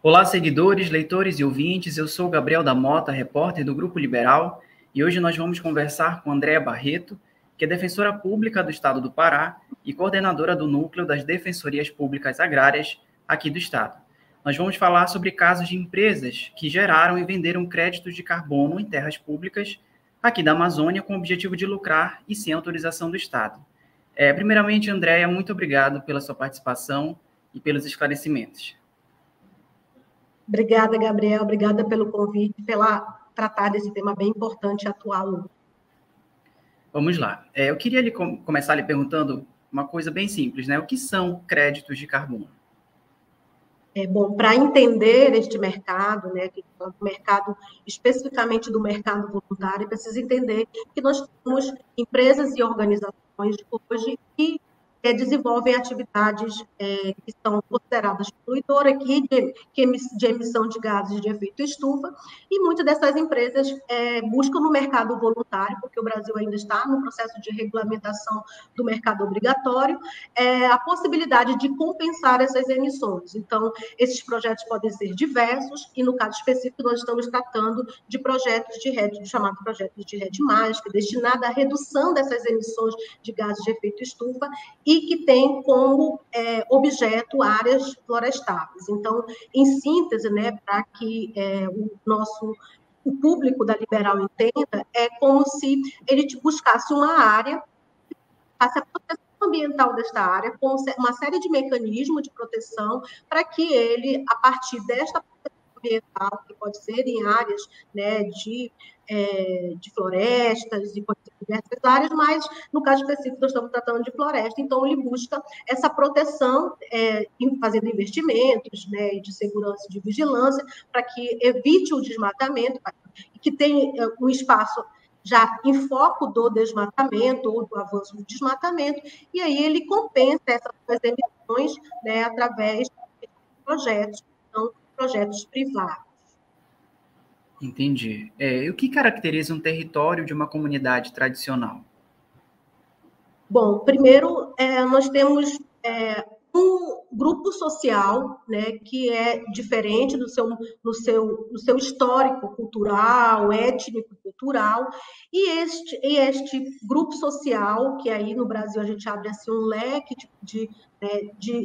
Olá, seguidores, leitores e ouvintes. Eu sou Gabriel da Mota, repórter do Grupo Liberal, e hoje nós vamos conversar com Andréa Barreto, que é defensora pública do Estado do Pará e coordenadora do Núcleo das Defensorias Públicas Agrárias aqui do Estado. Nós vamos falar sobre casos de empresas que geraram e venderam créditos de carbono em terras públicas aqui da Amazônia com o objetivo de lucrar e sem autorização do Estado. Primeiramente, Andréa, muito obrigado pela sua participação e pelos esclarecimentos. Obrigada, Gabriel. Obrigada pelo convite, pela tratar desse tema bem importante e atual. Vamos lá. Eu queria começar lhe perguntando uma coisa bem simples, né? O que são créditos de carbono? Bom, para entender este mercado, né, que é do mercado, especificamente do mercado voluntário, precisa entender que nós temos empresas e organizações hoje que desenvolvem atividades que são consideradas poluidoras de emissão de gases de efeito estufa, e muitas dessas empresas buscam no mercado voluntário, porque o Brasil ainda está no processo de regulamentação do mercado obrigatório, a possibilidade de compensar essas emissões. Então, esses projetos podem ser diversos, e no caso específico nós estamos tratando de projetos de RED, chamado projetos de RED+, que é destinado à redução dessas emissões de gases de efeito estufa e que tem como objeto áreas florestáveis. Então, em síntese, né, para que o público da Liberal entenda, é como se ele buscasse uma área, faça a proteção ambiental desta área, com uma série de mecanismos de proteção, para que ele, a partir desta proteção ambiental, que pode ser em áreas, né, de florestas, de diversas áreas, mas no caso específico nós estamos tratando de floresta, então ele busca essa proteção, fazendo investimentos, né, de segurança e de vigilância, para que evite o desmatamento, que tem um espaço já em foco do desmatamento ou do avanço do desmatamento, e aí ele compensa essas emissões, né, através de projetos, que são projetos privados. Entendi. E o que caracteriza um território de uma comunidade tradicional? Bom, primeiro, nós temos um grupo social, né, que é diferente no seu histórico cultural, étnico-cultural, e este grupo social, que aí no Brasil a gente abre assim, um leque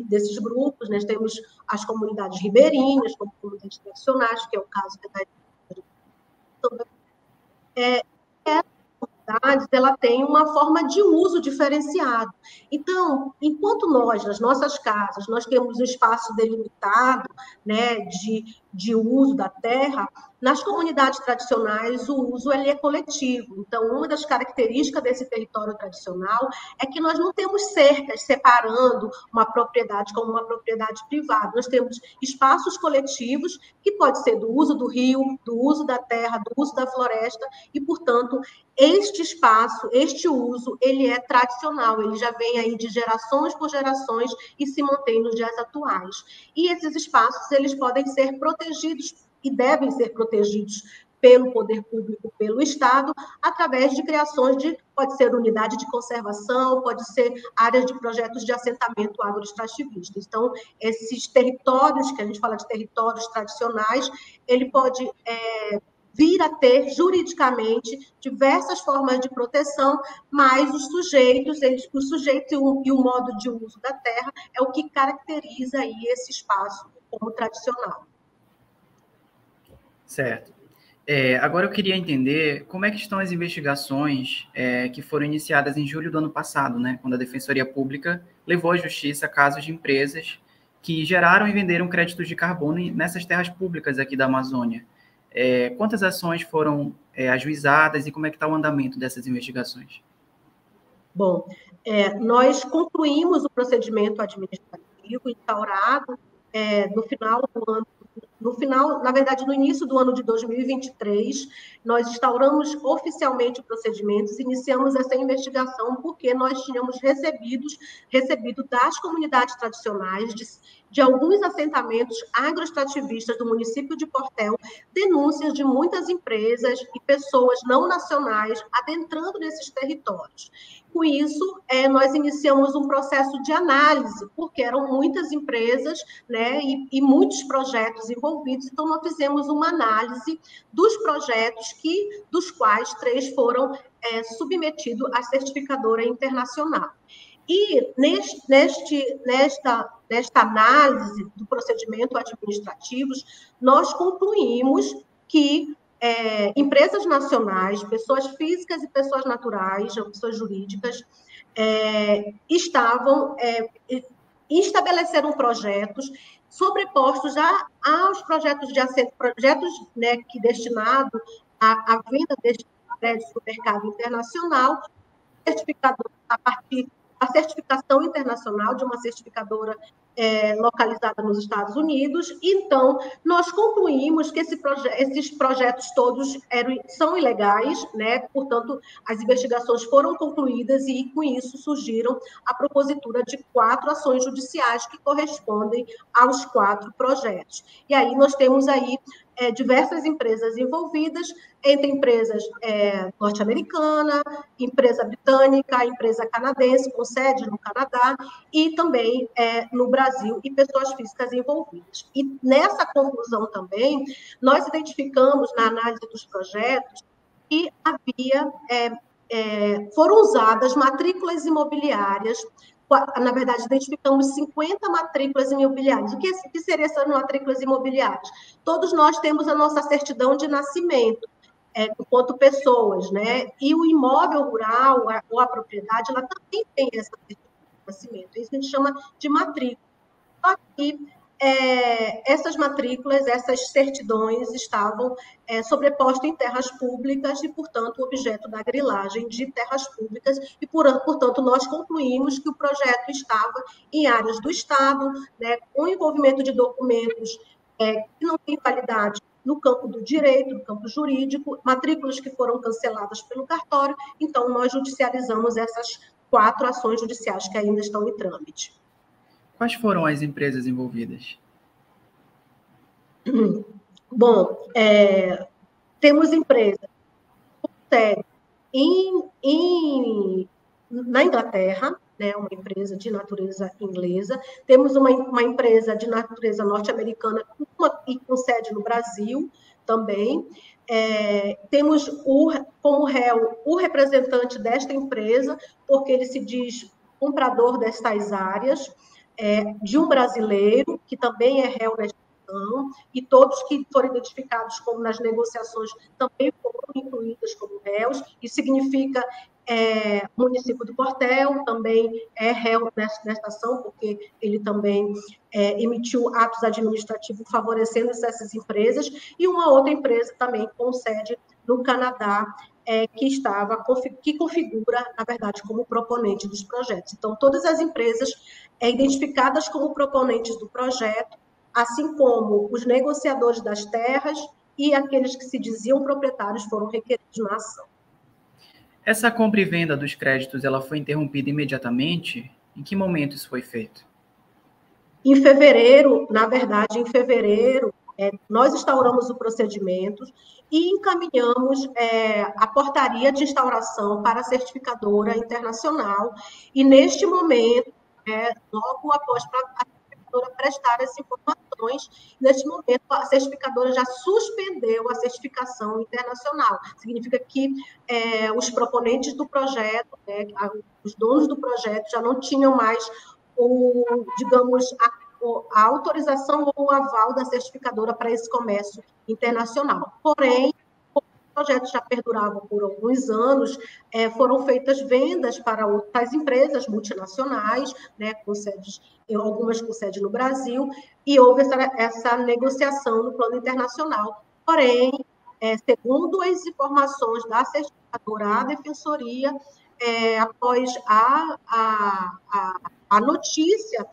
desses grupos, né, temos as comunidades ribeirinhas, como comunidades tradicionais, que é o caso da ela tem uma forma de uso diferenciado. Então, enquanto nós, nas nossas casas, nós temos um espaço delimitado, né, de uso da terra, nas comunidades tradicionais o uso ele é coletivo. Então, uma das características desse território tradicional é que nós não temos cercas separando uma propriedade como uma propriedade privada. Nós temos espaços coletivos que pode ser do uso do rio, do uso da terra, do uso da floresta, e, portanto, este espaço, este uso, ele é tradicional, ele já vem aí de gerações por gerações e se mantém nos dias atuais. E esses espaços, eles podem ser protegidos e devem ser protegidos pelo poder público, pelo Estado, através de criações pode ser unidade de conservação, pode ser áreas de projetos de assentamento agroextrativista. Então, esses territórios, que a gente fala de territórios tradicionais, ele pode vir a ter juridicamente diversas formas de proteção, mas o sujeito e o modo de uso da terra é o que caracteriza aí esse espaço como tradicional. Certo. Agora eu queria entender como é que estão as investigações que foram iniciadas em julho do ano passado, né, quando a Defensoria Pública levou à justiça casos de empresas que geraram e venderam créditos de carbono nessas terras públicas aqui da Amazônia. Quantas ações foram ajuizadas e como é que está o andamento dessas investigações? Bom, nós concluímos o procedimento administrativo instaurado na verdade, no início do ano de 2023, nós instauramos oficialmente o procedimento, iniciamos essa investigação porque nós tínhamos recebido das comunidades tradicionais, de alguns assentamentos agroextrativistas do município de Portel, denúncias de muitas empresas e pessoas não nacionais adentrando nesses territórios. Com isso, nós iniciamos um processo de análise, porque eram muitas empresas, né, e muitos projetos envolvidos, então nós fizemos uma análise dos projetos, dos quais 3 foram submetidos à certificadora internacional. E nesta análise do procedimento administrativo, nós concluímos que empresas nacionais, pessoas físicas e pessoas naturais, pessoas jurídicas, estabeleceram projetos sobrepostos aos projetos de assento, projetos, né, que destinados à venda destes créditos no mercado internacional, certificador a partir da certificação internacional de uma certificadora localizada nos Estados Unidos. Então, nós concluímos que esses projetos todos são ilegais, né? Portanto, as investigações foram concluídas e, com isso, surgiram a propositura de 4 ações judiciais que correspondem aos 4 projetos. E aí nós temos aí diversas empresas envolvidas, entre empresas norte-americana, empresa britânica, empresa canadense, com sede no Canadá, e também no Brasil, e pessoas físicas envolvidas. E nessa conclusão também, nós identificamos, na análise dos projetos, que foram usadas matrículas imobiliárias. Na verdade, identificamos 50 matrículas imobiliárias. O que seriam essas matrículas imobiliárias? Todos nós temos a nossa certidão de nascimento, enquanto pessoas, né? E o imóvel rural, ou a propriedade, ela também tem essa certidão de nascimento. Isso a gente chama de matrícula. Só que essas matrículas, essas certidões estavam sobrepostas em terras públicas e, portanto, objeto da grilagem de terras públicas e, portanto, nós concluímos que o projeto estava em áreas do Estado, né, com envolvimento de documentos que não têm validade no campo do direito, no campo jurídico, matrículas que foram canceladas pelo cartório. Então, nós judicializamos essas 4 ações judiciais que ainda estão em trâmite. Quais foram as empresas envolvidas? Bom, temos empresas na Inglaterra, né, uma empresa de natureza inglesa, temos uma empresa de natureza norte-americana e com sede no Brasil também. Temos como réu o representante desta empresa, porque ele se diz comprador destas áreas, de um brasileiro, que também é réu nesta ação, e todos que foram identificados como nas negociações também foram incluídos como réus. Isso significa o município do Portel também é réu nesta ação, porque ele também emitiu atos administrativos favorecendo essas empresas, e uma outra empresa também com sede no Canadá, que configura, na verdade, como proponente dos projetos. Então, todas as empresas identificadas como proponentes do projeto, assim como os negociadores das terras e aqueles que se diziam proprietários, foram requeridos na ação. Essa compra e venda dos créditos, ela foi interrompida imediatamente? Em que momento isso foi feito? Em fevereiro, nós instauramos o procedimento e encaminhamos a portaria de instauração para a certificadora internacional, e neste momento, logo após a certificadora prestar as informações, neste momento a certificadora já suspendeu a certificação internacional. Significa que os proponentes do projeto, os donos do projeto, já não tinham mais a autorização ou o aval da certificadora para esse comércio internacional. Porém, como o projeto já perdurava por alguns anos, foram feitas vendas para outras empresas multinacionais, né, algumas com sede no Brasil, e houve essa negociação no plano internacional. Porém, segundo as informações da certificadora à Defensoria, após a notícia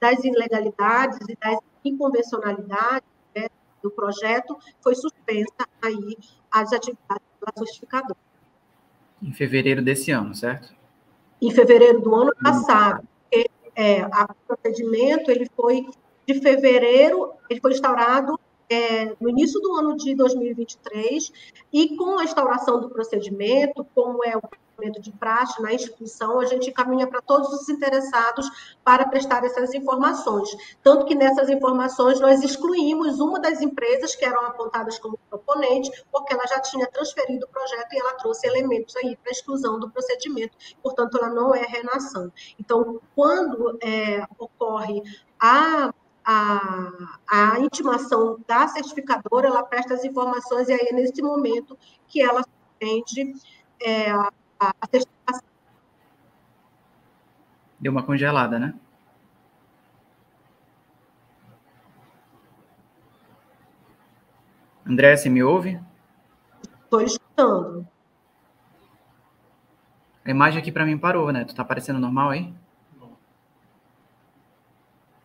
das ilegalidades e das inconvencionalidades, né, do projeto, foi suspensa aí as atividades da certificadora. Em fevereiro desse ano, certo? Em fevereiro do ano passado. O procedimento ele foi de fevereiro, ele foi instaurado no início do ano de 2023, e com a instauração do procedimento, como é procedimento de praxe na instituição, a gente encaminha para todos os interessados para prestar essas informações. Tanto que nessas informações nós excluímos uma das empresas que eram apontadas como proponente, porque ela já tinha transferido o projeto e ela trouxe elementos aí para exclusão do procedimento, portanto, ela não é renação. Então, quando ocorre a intimação da certificadora, ela presta as informações e aí é nesse momento que ela suspende a certificação. Deu uma congelada, né? André, você me ouve? Estou escutando. A imagem aqui para mim parou, né? Tu tá aparecendo normal aí?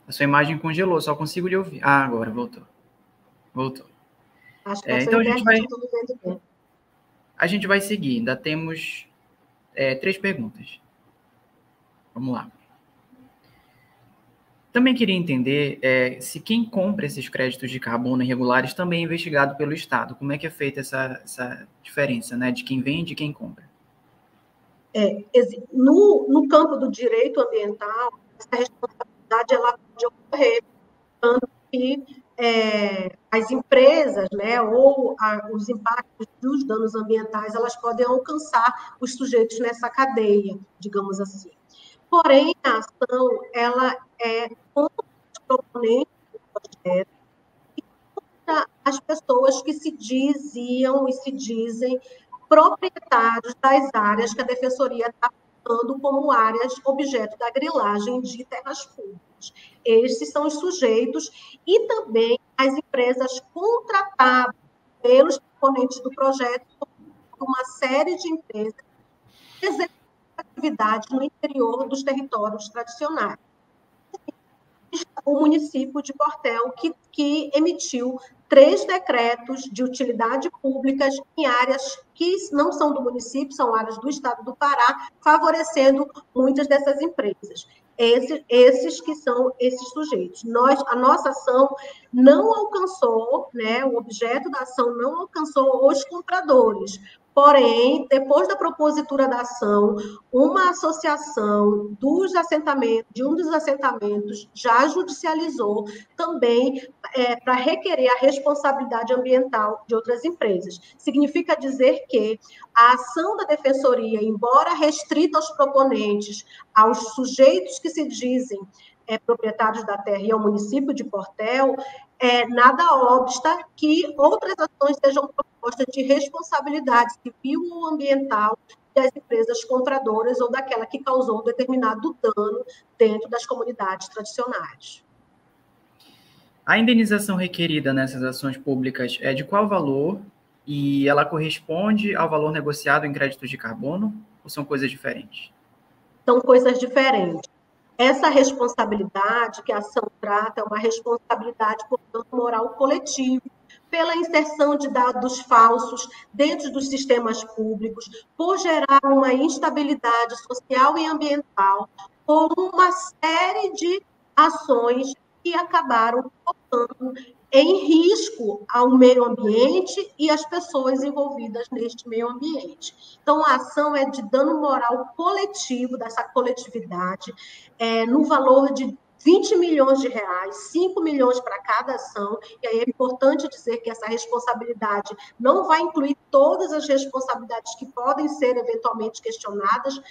A sua imagem congelou, só consigo lhe ouvir. Ah, agora voltou. Voltou. Acho que Então a gente vai seguir. Ainda temos 3 perguntas. Vamos lá. Também queria entender se quem compra esses créditos de carbono irregulares também é investigado pelo Estado. Como é que é feita essa diferença, né, de quem vende e quem compra? No campo do direito ambiental, essa responsabilidade ela pode ocorrer, tanto que as empresas, né, ou os impactos dos danos ambientais, elas podem alcançar os sujeitos nessa cadeia, digamos assim. Porém, a ação ela é contra os proponentes do projeto e contra as pessoas que se diziam e se dizem proprietários das áreas que a Defensoria está apontando como áreas objeto da grilagem de terras públicas. Esses são os sujeitos e também as empresas contratadas pelos proponentes do projeto, uma série de empresas que executam atividades no interior dos territórios tradicionais. O município de Portel, que emitiu 3 decretos de utilidade pública em áreas que não são do município, são áreas do estado do Pará, favorecendo muitas dessas empresas. Esses que são esses sujeitos. A nossa ação não alcançou, né, o objeto da ação não alcançou os compradores. Porém, depois da propositura da ação, uma associação de um dos assentamentos já judicializou também para requerer a responsabilidade ambiental de outras empresas. Significa dizer que a ação da Defensoria, embora restrita aos proponentes, aos sujeitos que se dizem proprietários da terra e ao município de Portel, nada obsta que outras ações sejam propostas de responsabilidade civil ou ambiental das empresas compradoras ou daquela que causou determinado dano dentro das comunidades tradicionais. A indenização requerida nessas ações públicas é de qual valor e ela corresponde ao valor negociado em créditos de carbono ou são coisas diferentes? São coisas diferentes. Essa responsabilidade que a ação trata é uma responsabilidade por dano moral coletivo, pela inserção de dados falsos dentro dos sistemas públicos, por gerar uma instabilidade social e ambiental, por uma série de ações que acabaram colocando em risco ao meio ambiente e as pessoas envolvidas neste meio ambiente. Então, a ação é de dano moral coletivo, dessa coletividade, no valor de 20 milhões de reais, 5 milhões para cada ação, e aí é importante dizer que essa responsabilidade não vai incluir todas as responsabilidades que podem ser eventualmente questionadas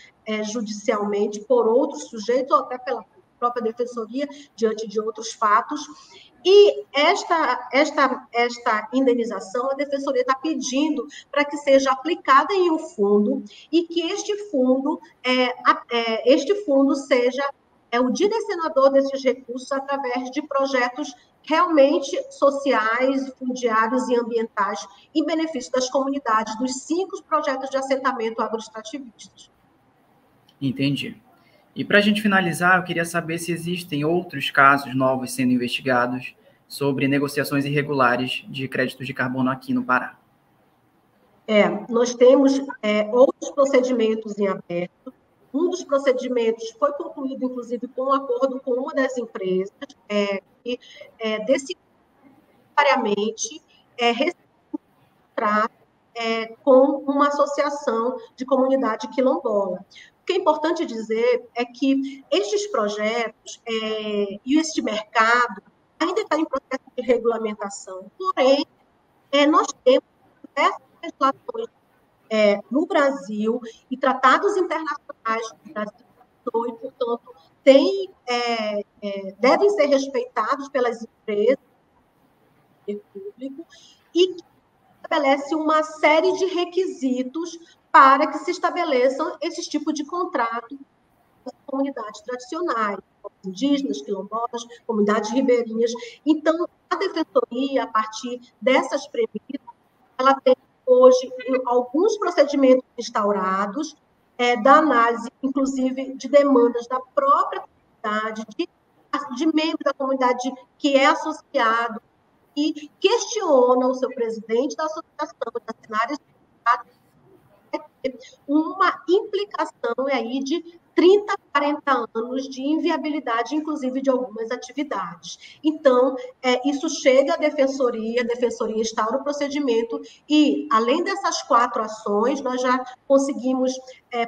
judicialmente por outros sujeitos ou até pela própria Defensoria, diante de outros fatos. E esta indenização, a Defensoria está pedindo para que seja aplicada em um fundo e que este fundo seja o direcionador desses recursos através de projetos realmente sociais, fundiários e ambientais em benefício das comunidades, dos 5 projetos de assentamento agroextrativistas. Entendi. E para a gente finalizar, eu queria saber se existem outros casos novos sendo investigados sobre negociações irregulares de créditos de carbono aqui no Pará. Nós temos outros procedimentos em aberto. Um dos procedimentos foi concluído, inclusive, com um acordo com uma das empresas, que decidiu necessariamente receber com uma associação de comunidade quilombola. O que é importante dizer é que estes projetos e este mercado ainda está em processo de regulamentação, porém, nós temos diversas legislações no Brasil e tratados internacionais do Brasil, e, portanto, devem ser respeitados pelas empresas público e que estabelece uma série de requisitos para que se estabeleçam esses tipos de contrato com as comunidades tradicionais, indígenas, quilombolas, comunidades ribeirinhas. Então, a Defensoria, a partir dessas premissas, ela tem hoje alguns procedimentos instaurados, da análise, inclusive, de demandas da própria comunidade, de membro da comunidade que é associado e questiona o seu presidente da associação, das cenários, uma implicação aí de 30, 40 anos de inviabilidade, inclusive de algumas atividades. Então, isso chega à Defensoria, a Defensoria instaura o procedimento e, além dessas 4 ações, nós já conseguimos,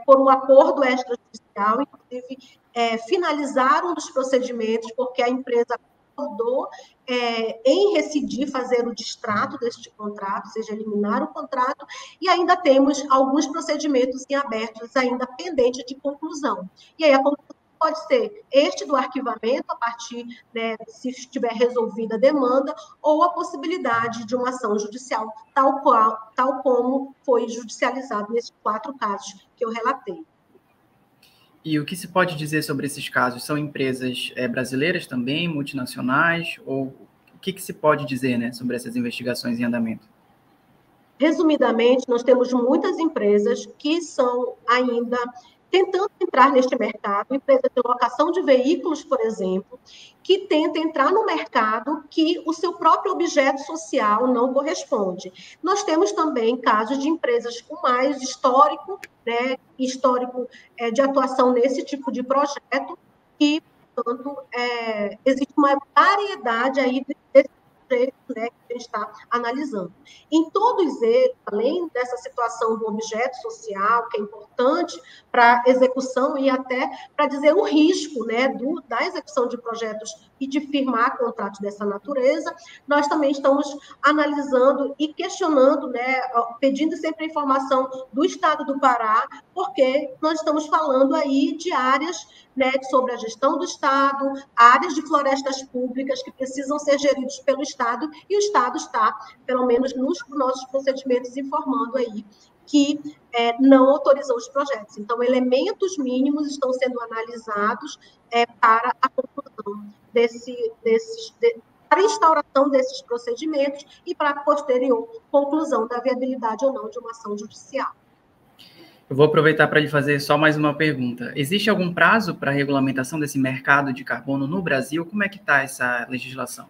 por um acordo extrajudicial, inclusive, finalizar um dos procedimentos, porque a empresa acordou em rescindir, fazer o distrato deste contrato, ou seja, eliminar o contrato, e ainda temos alguns procedimentos em abertos, ainda pendentes de conclusão. E aí a conclusão pode ser este do arquivamento, a partir, se estiver resolvida a demanda, ou a possibilidade de uma ação judicial, tal como foi judicializado nesses 4 casos que eu relatei. E o que se pode dizer sobre esses casos? São empresas brasileiras também, multinacionais? Ou o que se pode dizer, né, sobre essas investigações em andamento? Resumidamente, nós temos muitas empresas que são ainda tentando entrar neste mercado, empresas de locação de veículos, por exemplo, que tentam entrar no mercado que o seu próprio objeto social não corresponde. Nós temos também casos de empresas com mais histórico, de atuação nesse tipo de projeto, e, portanto, existe uma variedade aí desses projetos, que a gente está analisando. Em todos eles, além dessa situação do objeto social, que é importante para a execução e até para dizer o risco, da execução de projetos e de firmar contratos dessa natureza, nós também estamos analisando e questionando, pedindo sempre a informação do Estado do Pará, porque nós estamos falando aí de áreas, sobre a gestão do Estado, áreas de florestas públicas que precisam ser geridas pelo Estado, e o Estado está, pelo menos nos nossos procedimentos, informando aí que não autorizou os projetos. Então, elementos mínimos estão sendo analisados para a conclusão para a instauração desses procedimentos e para a posterior conclusão da viabilidade ou não de uma ação judicial. Eu vou aproveitar para lhe fazer só mais uma pergunta. Existe algum prazo para a regulamentação desse mercado de carbono no Brasil? Como é que está essa legislação?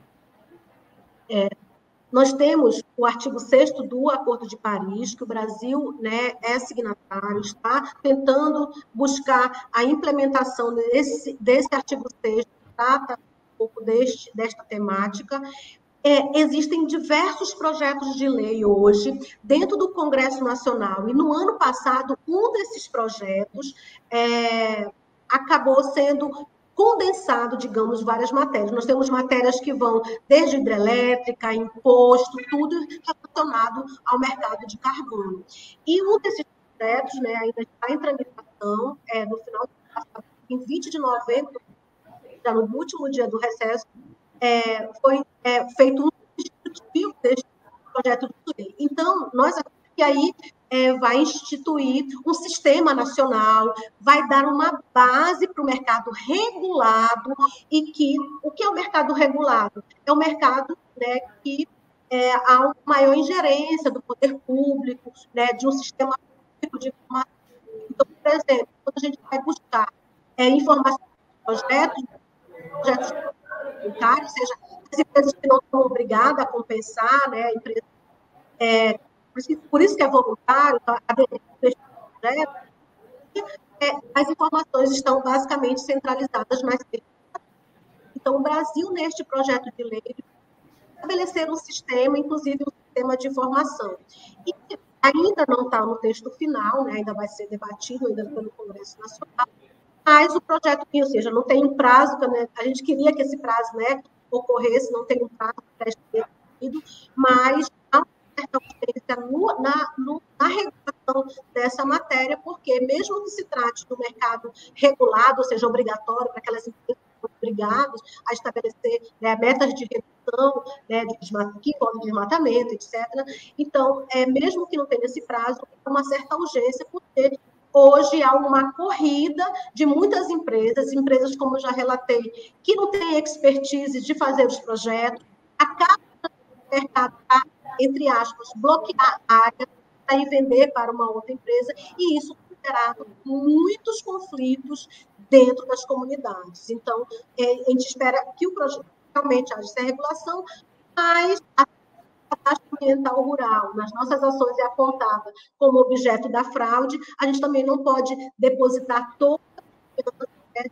Nós temos o artigo 6º do Acordo de Paris, que o Brasil é signatário, está tentando buscar a implementação desse artigo 6º, que trata um pouco desta temática. Existem diversos projetos de lei hoje dentro do Congresso Nacional, e no ano passado, um desses projetos acabou sendo condensado, digamos, várias matérias. Nós temos matérias que vão desde hidrelétrica, imposto, tudo relacionado ao mercado de carbono. E um desses projetos ainda está em tramitação, no final do passado, em 20 de novembro, já no último dia do recesso, foi feito um substitutivo deste projeto de lei. Então, nós aqui aí vai instituir um sistema nacional, vai dar uma base para o mercado regulado, e que o que é o mercado regulado? É o mercado que há uma maior ingerência do poder público, de um sistema público de informação. Então, por exemplo, quando a gente vai buscar informação de projetos ou seja, as empresas que não são obrigadas a compensar, por isso que é voluntário, as informações estão basicamente centralizadas nas redes. Então, o Brasil, neste projeto de lei, estabelecer um sistema, inclusive um sistema de informação. E ainda não está no texto final, né? Ainda vai ser debatido ainda pelo Congresso Nacional, mas o projeto, ou seja, não tem um prazo, né? A gente queria que esse prazo, né, ocorresse, não tem um prazo pré-estabelecido, mas há uma certa urgência na regulação dessa matéria, porque mesmo que se trate de um mercado regulado, ou seja, obrigatório para aquelas empresas obrigadas a estabelecer, né, metas de redução, né, que envolvem desmatamento, etc. Então, mesmo que não tenha esse prazo, há uma certa urgência, porque hoje há uma corrida de muitas empresas, como eu já relatei, que não têm expertise de fazer os projetos, acaba o mercado a, entre aspas, bloquear a área para ir vender para uma outra empresa, e isso terá muitos conflitos dentro das comunidades. Então, a gente espera que o projeto realmente haja essa regulação, mas a taxa ambiental rural nas nossas ações é apontada como objeto da fraude, a gente também não pode depositar toda a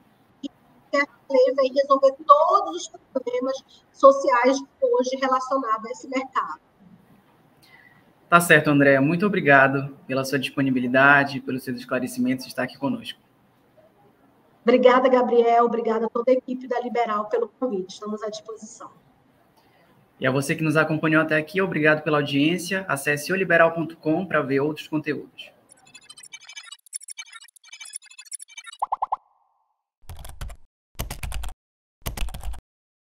que a lei vai resolver todos os problemas sociais hoje relacionados a esse mercado. Tá certo, André. Muito obrigado pela sua disponibilidade, pelos seus esclarecimentos, estar aqui conosco. Obrigada, Gabriel. Obrigada a toda a equipe da Liberal pelo convite. Estamos à disposição. E a você que nos acompanhou até aqui, obrigado pela audiência. Acesse oliberal.com para ver outros conteúdos.